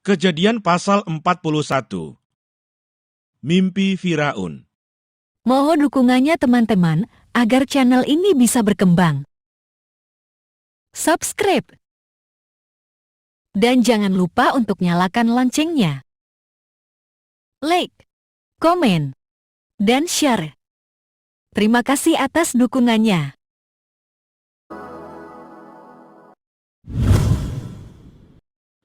Kejadian pasal 41. Mimpi Firaun. Mohon dukungannya teman-teman agar channel ini bisa berkembang. Subscribe. Dan jangan lupa untuk nyalakan loncengnya. Like, komen, dan share. Terima kasih atas dukungannya.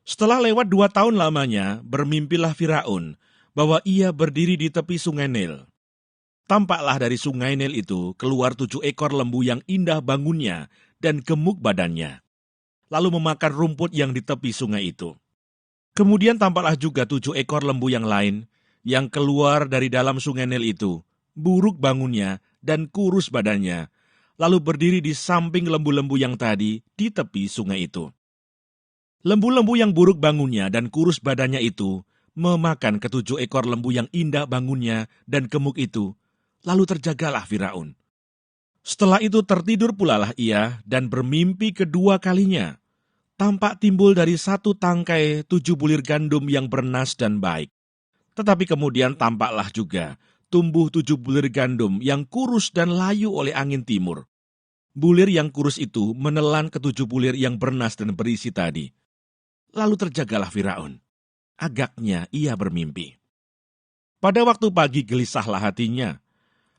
Setelah lewat 2 tahun lamanya, bermimpilah Firaun bahwa ia berdiri di tepi sungai Nil. Tampaklah dari sungai Nil itu keluar 7 ekor lembu yang indah bangunnya dan gemuk badannya, lalu memakan rumput yang di tepi sungai itu. Kemudian tampaklah juga 7 ekor lembu yang lain yang keluar dari dalam sungai Nil itu, buruk bangunnya dan kurus badannya, lalu berdiri di samping lembu-lembu yang tadi di tepi sungai itu. Lembu-lembu yang buruk bangunnya dan kurus badannya itu memakan ke-7 ekor lembu yang indah bangunnya dan gemuk itu, lalu terjagalah Firaun. Setelah itu tertidur pulalah ia dan bermimpi kedua kalinya. Tampak timbul dari 1 tangkai 7 bulir gandum yang bernas dan baik. Tetapi kemudian tampaklah juga tumbuh 7 bulir gandum yang kurus dan layu oleh angin timur. Bulir yang kurus itu menelan ke-7 bulir yang bernas dan berisi tadi. Lalu terjagalah Firaun. Agaknya ia bermimpi. Pada waktu pagi gelisahlah hatinya.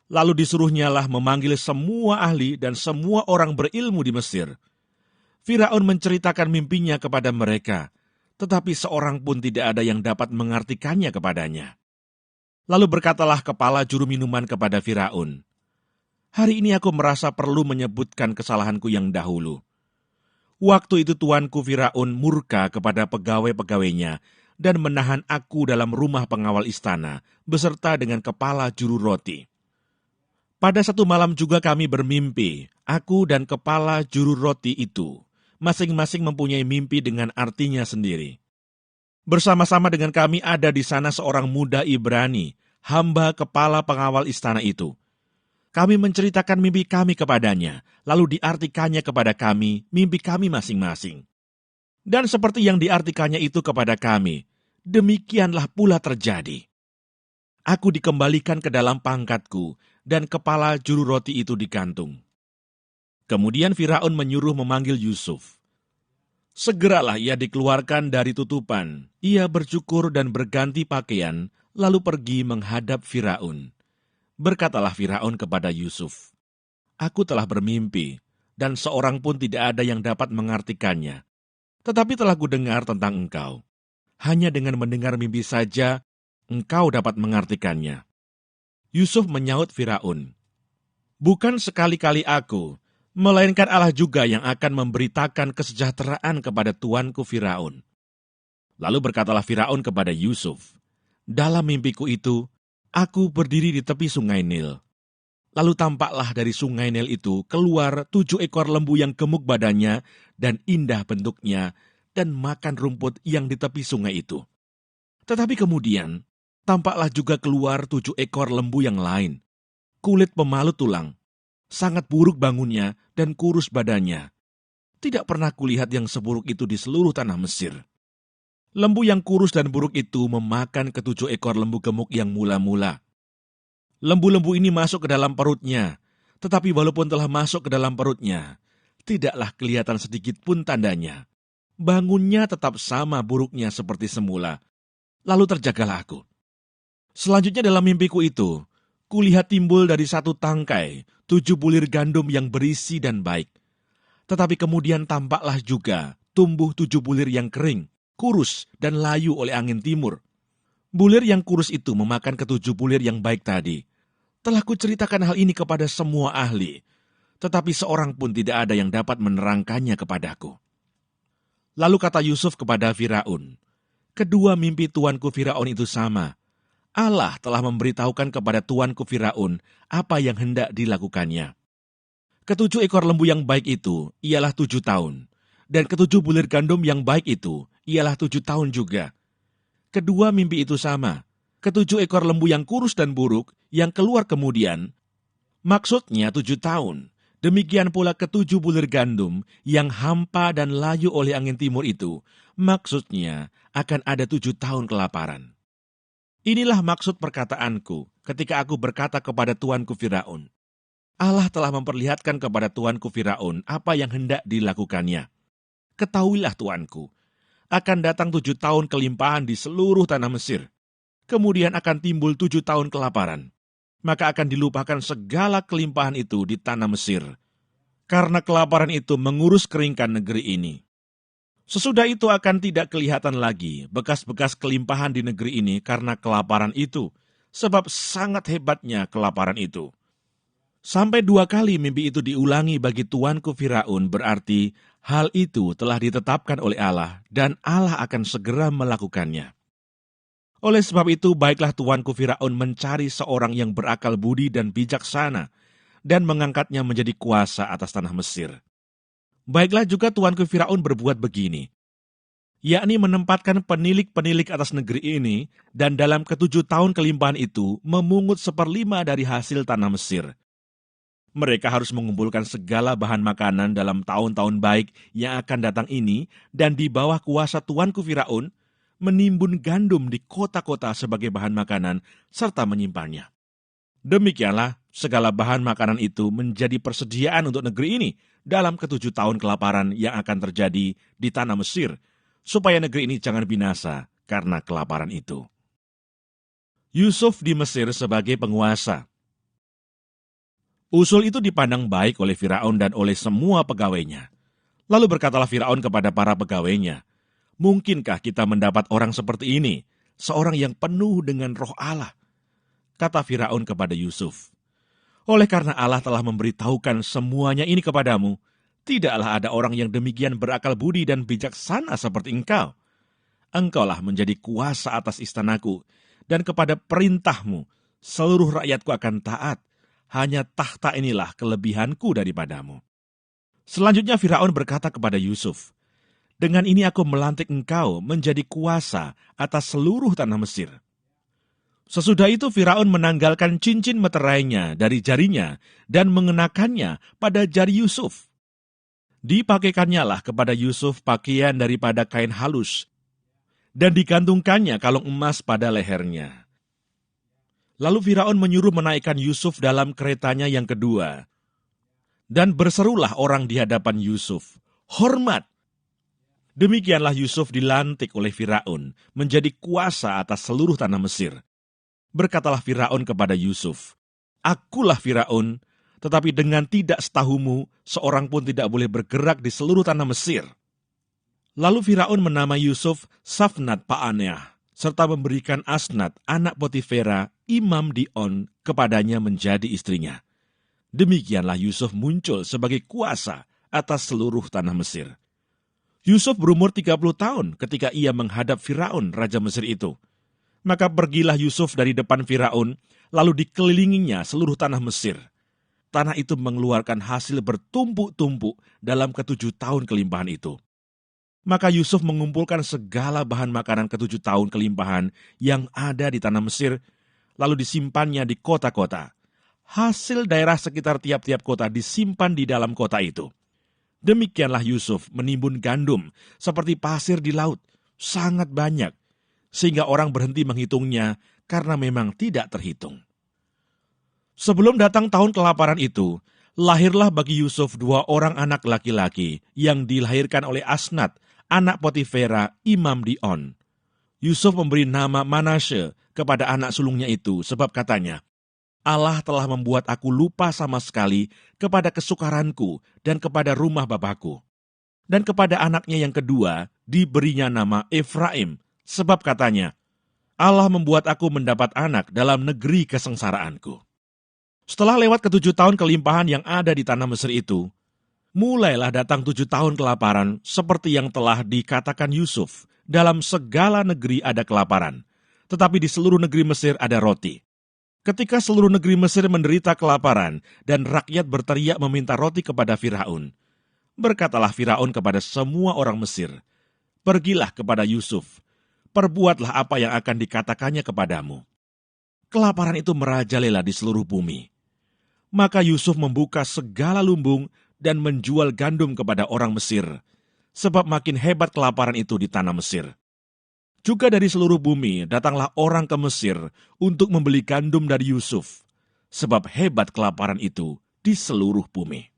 Lalu disuruhnyalah memanggil semua ahli dan semua orang berilmu di Mesir. Firaun menceritakan mimpinya kepada mereka, tetapi seorang pun tidak ada yang dapat mengartikannya kepadanya. Lalu berkatalah kepala juru minuman kepada Firaun, "Hari ini aku merasa perlu menyebutkan kesalahanku yang dahulu." Waktu itu tuanku Firaun murka kepada pegawai-pegawainya dan menahan aku dalam rumah pengawal istana beserta dengan kepala juru roti. Pada satu malam juga kami bermimpi, aku dan kepala juru roti itu, masing-masing mempunyai mimpi dengan artinya sendiri. Bersama-sama dengan kami ada di sana seorang muda Ibrani, hamba kepala pengawal istana itu. Kami menceritakan mimpi kami kepadanya, lalu diartikannya kepada kami, mimpi kami masing-masing. Dan seperti yang diartikannya itu kepada kami, demikianlah pula terjadi. Aku dikembalikan ke dalam pangkatku, dan kepala juru roti itu digantung. Kemudian Firaun menyuruh memanggil Yusuf. Segeralah ia dikeluarkan dari tutupan. Ia bercukur dan berganti pakaian, lalu pergi menghadap Firaun. Berkatalah Firaun kepada Yusuf, "Aku telah bermimpi, dan seorang pun tidak ada yang dapat mengartikannya. Tetapi telah kudengar tentang engkau. Hanya dengan mendengar mimpi saja, engkau dapat mengartikannya." Yusuf menyaut Firaun, "Bukan sekali-kali aku, melainkan Allah juga yang akan memberitakan kesejahteraan kepada tuanku Firaun." Lalu berkatalah Firaun kepada Yusuf, "Dalam mimpiku itu, aku berdiri di tepi sungai Nil. Lalu tampaklah dari sungai Nil itu keluar 7 ekor lembu yang gemuk badannya dan indah bentuknya dan makan rumput yang di tepi sungai itu. Tetapi kemudian tampaklah juga keluar 7 ekor lembu yang lain, kulit pemalut tulang, sangat buruk bangunnya dan kurus badannya. Tidak pernah kulihat yang seburuk itu di seluruh tanah Mesir. Lembu yang kurus dan buruk itu memakan ke-7 ekor lembu gemuk yang mula-mula. Lembu-lembu ini masuk ke dalam perutnya, tetapi walaupun telah masuk ke dalam perutnya, tidaklah kelihatan sedikit pun tandanya. Bangunnya tetap sama buruknya seperti semula. Lalu terjagalah aku. Selanjutnya dalam mimpiku itu, kulihat timbul dari 1 tangkai 7 bulir gandum yang berisi dan baik. Tetapi kemudian tampaklah juga tumbuh 7 bulir yang kering, kurus dan layu oleh angin timur. Bulir yang kurus itu memakan ke-7 bulir yang baik tadi. Telah kuceritakan hal ini kepada semua ahli, tetapi seorang pun tidak ada yang dapat menerangkannya kepadaku." Lalu kata Yusuf kepada Firaun, "Kedua mimpi tuanku Firaun itu sama. Allah telah memberitahukan kepada tuanku Firaun apa yang hendak dilakukannya. Ke-7 ekor lembu yang baik itu ialah 7 tahun, dan ke-7 bulir gandum yang baik itu ialah 7 tahun juga. Kedua mimpi itu sama. Ke-7 ekor lembu yang kurus dan buruk yang keluar kemudian, maksudnya 7 tahun, Demikian pula ke7 bulir gandum yang hampa dan layu oleh angin timur itu, maksudnya akan ada 7 tahun kelaparan. Inilah maksud perkataanku ketika aku berkata kepada tuanku Firaun. Allah telah memperlihatkan kepada tuanku Firaun apa yang hendak dilakukannya. Ketahuilah tuanku, akan datang 7 tahun kelimpahan di seluruh tanah Mesir. Kemudian akan timbul 7 tahun kelaparan. Maka akan dilupakan segala kelimpahan itu di tanah Mesir. Karena kelaparan itu mengurus keringkan negeri ini. Sesudah itu akan tidak kelihatan lagi bekas-bekas kelimpahan di negeri ini karena kelaparan itu, sebab sangat hebatnya kelaparan itu. Sampai 2 kali mimpi itu diulangi bagi tuanku Firaun, berarti hal itu telah ditetapkan oleh Allah dan Allah akan segera melakukannya. Oleh sebab itu, baiklah tuanku Firaun mencari seorang yang berakal budi dan bijaksana dan mengangkatnya menjadi kuasa atas tanah Mesir. Baiklah juga tuanku Firaun berbuat begini, yakni menempatkan penilik-penilik atas negeri ini, dan dalam ke7 tahun kelimpahan itu memungut 1/5 dari hasil tanah Mesir. Mereka harus mengumpulkan segala bahan makanan dalam tahun-tahun baik yang akan datang ini, dan di bawah kuasa tuanku Firaun, menimbun gandum di kota-kota sebagai bahan makanan, serta menyimpannya. Demikianlah segala bahan makanan itu menjadi persediaan untuk negeri ini, dalam ke7 tahun kelaparan yang akan terjadi di tanah Mesir, supaya negeri ini jangan binasa karena kelaparan itu. Yusuf di Mesir sebagai penguasa. Usul itu dipandang baik oleh Firaun dan oleh semua pegawainya. Lalu berkatalah Firaun kepada para pegawainya, "Mungkinkah kita mendapat orang seperti ini, seorang yang penuh dengan roh Allah?" Kata Firaun kepada Yusuf, "Oleh karena Allah telah memberitahukan semuanya ini kepadamu, tidaklah ada orang yang demikian berakal budi dan bijaksana seperti engkau. Engkaulah menjadi kuasa atas istanaku, dan kepada perintahmu seluruh rakyatku akan taat. Hanya tahta inilah kelebihanku daripadamu." Selanjutnya Firaun berkata kepada Yusuf, "Dengan ini aku melantik engkau menjadi kuasa atas seluruh tanah Mesir." Sesudah itu Firaun menanggalkan cincin meterainya dari jarinya dan mengenakannya pada jari Yusuf. Dipakaikannya lah kepada Yusuf pakaian daripada kain halus, dan digantungkannya kalung emas pada lehernya. Lalu Firaun menyuruh menaikkan Yusuf dalam keretanya yang kedua. Dan berserulah orang di hadapan Yusuf, "Hormat!" Demikianlah Yusuf dilantik oleh Firaun menjadi kuasa atas seluruh tanah Mesir. Berkatalah Firaun kepada Yusuf, "Akulah Firaun, tetapi dengan tidak setahumu, seorang pun tidak boleh bergerak di seluruh tanah Mesir." Lalu Firaun menamai Yusuf Safnat Paaneah, serta memberikan Asnat, anak Potifera, imam di On, kepadanya menjadi istrinya. Demikianlah Yusuf muncul sebagai kuasa atas seluruh tanah Mesir. Yusuf berumur 30 tahun ketika ia menghadap Firaun, raja Mesir itu. Maka pergilah Yusuf dari depan Firaun, lalu dikelilinginya seluruh tanah Mesir. Tanah itu mengeluarkan hasil bertumpuk-tumpuk dalam ke7 tahun kelimpahan itu. Maka Yusuf mengumpulkan segala bahan makanan ke7 tahun kelimpahan yang ada di tanah Mesir, lalu disimpannya di kota-kota. Hasil daerah sekitar tiap-tiap kota disimpan di dalam kota itu. Demikianlah Yusuf menimbun gandum seperti pasir di laut, sangat banyak, sehingga orang berhenti menghitungnya karena memang tidak terhitung. Sebelum datang tahun kelaparan itu, lahirlah bagi Yusuf 2 orang anak laki-laki yang dilahirkan oleh Asnat, anak Potifera, imam di On. Yusuf memberi nama Manasye kepada anak sulungnya itu, sebab katanya, "Allah telah membuat aku lupa sama sekali kepada kesukaranku dan kepada rumah bapakku." Dan kepada anaknya yang kedua diberinya nama Efraim, sebab katanya, "Allah membuat aku mendapat anak dalam negeri kesengsaraanku." Setelah lewat ke7 tahun kelimpahan yang ada di tanah Mesir itu, mulailah datang 7 tahun kelaparan seperti yang telah dikatakan Yusuf. Dalam segala negeri ada kelaparan, tetapi di seluruh negeri Mesir ada roti. Ketika seluruh negeri Mesir menderita kelaparan dan rakyat berteriak meminta roti kepada Firaun, berkatalah Firaun kepada semua orang Mesir, "Pergilah kepada Yusuf, perbuatlah apa yang akan dikatakannya kepadamu." Kelaparan itu merajalela di seluruh bumi. Maka Yusuf membuka segala lumbung dan menjual gandum kepada orang Mesir, sebab makin hebat kelaparan itu di tanah Mesir. Juga dari seluruh bumi datanglah orang ke Mesir untuk membeli gandum dari Yusuf, sebab hebat kelaparan itu di seluruh bumi.